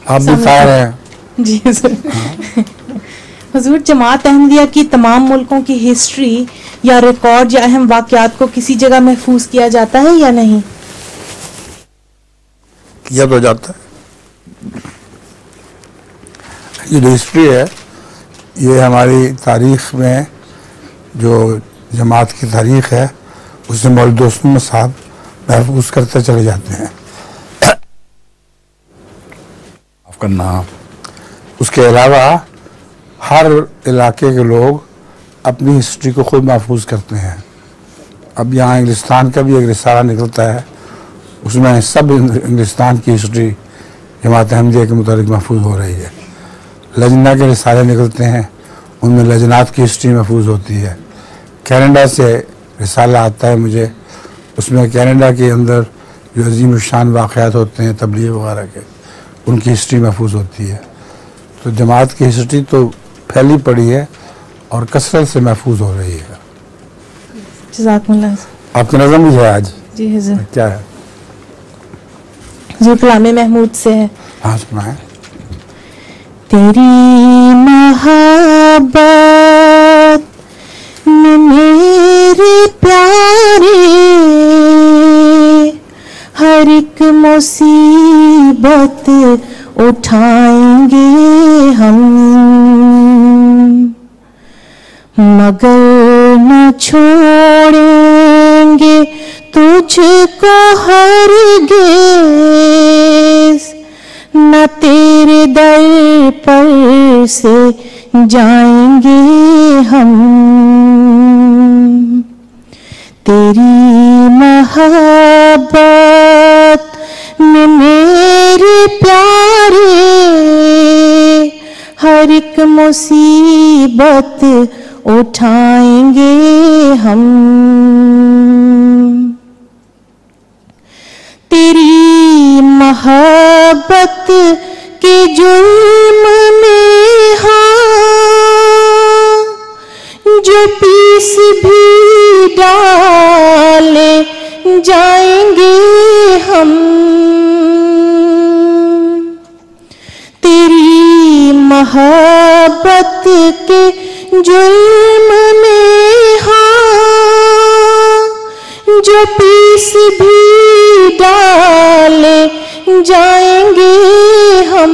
आप भी फायर हैं। जी सर। हुजूर, जमात अहमदिया की तमाम मुल्कों की हिस्ट्री या रिकॉर्ड या अहम वाक़यात को किसी जगह महफूज किया जाता है या नहीं? किया तो जाता है। ये जो हिस्ट्री है, ये हमारी तारीख में जो जमात की तारीख है उसे मौलवी दोस्त साहब महफूज करते चले जाते हैं। माफ करना। उसके अलावा हर इलाके के लोग अपनी हिस्ट्री को खुद महफूज करते हैं। अब यहाँ इंग्लिस्तान का भी एक रिसाला निकलता है, उसमें सब इंग्लिस्तान की हिस्ट्री जमात अहमदिया के मुताबिक महफूज हो रही है। लजना के रिसाले निकलते हैं, उनमें लजनात की हिस्ट्री महफूज होती है। कनाडा से रिसाला आता है मुझे, उसमें कनाडा के अंदर जो अजीम शान वाक़यात होते हैं तबलीग वगैरह के, उनकी हिस्ट्री महफूज होती है। तो जमात की हिस्ट्री तो फैली पड़ी है और कसरत से महफूज हो रही है। जज़ाकल्लाह। आपकी नज़म भी है आज? जी हुजूर। क्या है? हुजूर कलाम महमूद से है। हाँ सुनाए। तेरी मोहब्बत में मेरे प्यारे हर एक मुसीबत उठाएंगे हम, मगर न छोड़ेंगे तुझको हरगिज़, न तेरे दर पर से जाएंगे हम। तेरी मोहब्बत में मेरे प्यारे हर एक मुसीबत उठाएंगे हम। तेरी मोहब्बत के जुल्म में हाँ जो पीस भी डाले जाएंगे हम। तेरी मोहब्बत के जुल्म में हाँ जो पीस भी डाले जाएंगे हम,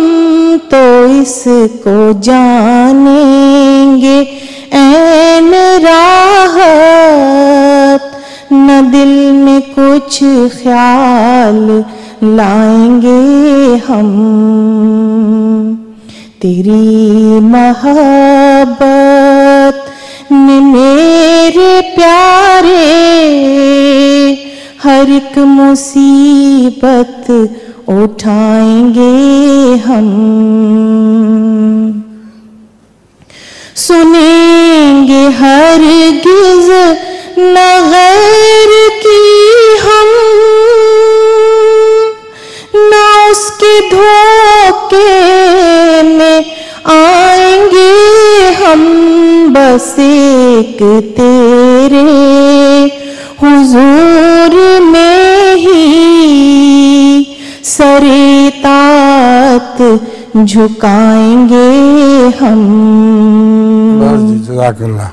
तो इसको जानेंगे ऐन राहत, न दिल में कुछ ख्याल लाएंगे हम। तेरी मोहब्बत में मेरे प्यारे हर एक मुसीबत उठाएंगे हम। सुनेंगे हरगिज़ न गैर की हम, न उसके धोखे में आएंगे हम। बस एक तेरे हुजूर में ही सरे तात झुकाएंगे हम। बस जी, जज़ाकल्लाह।